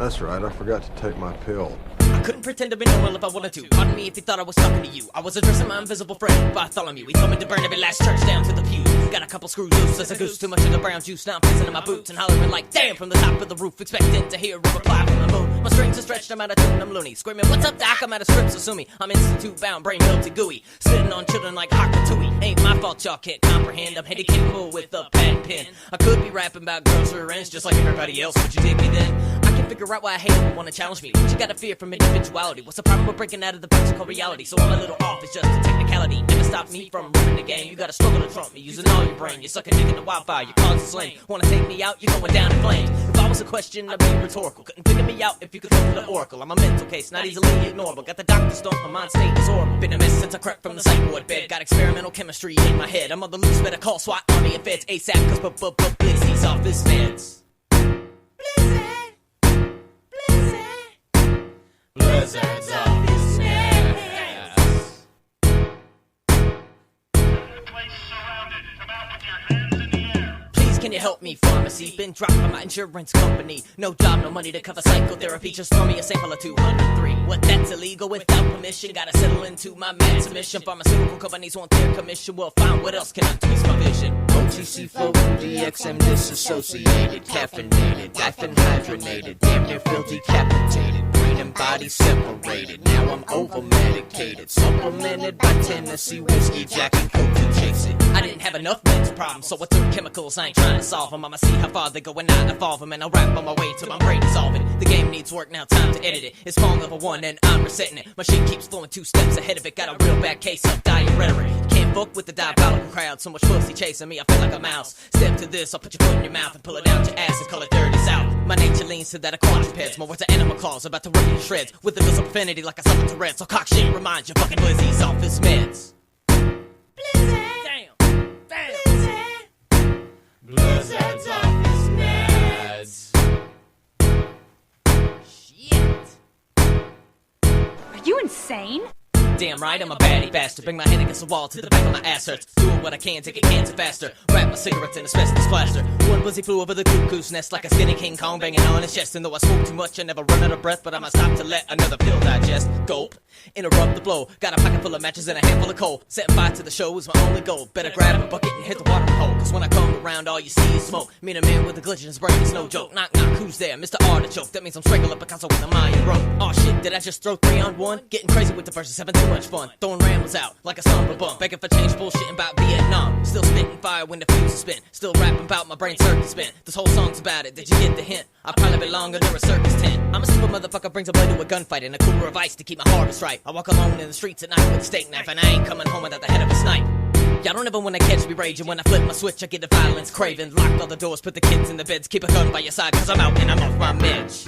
That's right, I forgot to take my pill. I couldn't pretend to be normal if I wanted to. Pardon me if you thought I was talking to you. I was addressing my invisible friend, Bartholomew. He told me to burn every last church down to the pews. Got a couple screws loose as a goose. Too much of the brown juice. Now I'm pissing in my boots and hollering like damn from the top of the roof, expecting to hear a reply from the moon. My strings are stretched, I'm out of tune, I'm loony. Screaming, what's up, doc? I'm out of scripts, so sue me. I'm institute bound, brain melted gooey. Sitting on children like Hakatui. Ain't my fault y'all can't comprehend. I'm heady capable with a pad pen. I could be rapping about girls or ends just like everybody else. Would you dig me then? I can figure out why I hate them and wanna challenge me. What you gotta fear from individuality? What's the problem with breaking out of the box called reality? So I'm a little off, it's just a technicality. Never stop me from running the game. You gotta struggle to trump me, using all your brain. You're sucking dick in the wildfire, your cause is lame. Wanna take me out, you're going down in flames. If I was a question, I'd be rhetorical. Couldn't figure me out if you could look to the oracle. I'm a mental case, not easily ignorable. Got the doctor stomp, my mind state is horrible. Been a mess since I crept from the psych ward bed. Got experimental chemistry in my head. I'm on the loose, better call SWAT, Army, and Feds ASAP, cause Blizzy's off his meds. Blizzard's off his meds. Place surrounded. Come out with your hands in the air. Please, can you help me, pharmacy? Been dropped by my insurance company. No job, no money to cover psychotherapy. Just throw me a sample of 203. What, that's illegal without permission? Gotta settle into my mad submission. Pharmaceutical companies want their commission. Well, fine, what else can I twist my vision? OTC flow, DXM disassociated, caffeinated, diphenhydrogenated, damn near feel decapitated. Brain and body separated. Now I'm over medicated, supplemented by Tennessee whiskey, Jack and Coke to chase it. I didn't have enough mental problems, so I took chemicals. I ain't trying to solve them. I'ma see how far they go and not evolve them, and I'll rap on my way till my brain dissolving. The game needs work now, time to edit it. It's fall level 1 and I'm resetting it. My shit keeps flowing 2 steps ahead of it. Got a real bad case of dying rhetoric. Can't fuck with the diabolical crowd. So much pussy chasing me, I feel like a mouse. Step to this, I'll put your foot in your mouth and pull it out your ass and call it dirty south. My nature leans to that of quadrupeds. My words are animal claws, about to rip you to shreds. With a dose of profanity like I suffer Tourette's. So cock shit reminds you fucking Blizzy's off his meds. Blizzard's off his meds. Shit. Are you insane? Damn right, I'm a baddie bastard. Bring my hand against the wall to the back of my ass hurts. Doing what I can to get cancer faster. Wrap my cigarettes in asbestos plaster. One Blizzy flew over the cuckoo's nest like a skinny King Kong banging on his chest. And though I smoke too much, I never run out of breath. But I'ma stop to let another pill digest. Gulp, interrupt the flow. Got a pocket full of matches and a handful of coal. Setting fire to the show is my only goal. Better grab a bucket and hit the watering hole. Cause when I come around, all you see is smoke. Me and a man with a glitch in his brain is no joke. Knock, knock, who's there? Mr. Artichoke. That means I'm strangled up because I with a Mayan rope. Aw shit, did I just throw 3 on 1? Getting crazy with the verses, having too much fun. Throwing rambles out like a samba bump. Begging for change, bullshitting about Vietnam. Still spitting fire when the fuse is spent. Still rapping about my brain circuit spent. This whole song's about it, did you get the hint? I'll probably belong under a circus tent. I'm a stupid motherfucker, brings a blade to a gunfight and a cooler of ice to keep my harvest right. I walk alone in the streets at night with a steak knife, and I ain't coming home without the head of a snipe. Y'all don't ever wanna catch me raging. When I flip my switch, I get the violence craving. Lock all the doors, put the kids in the beds, keep a gun by your side, cause I'm out and I'm off my meds.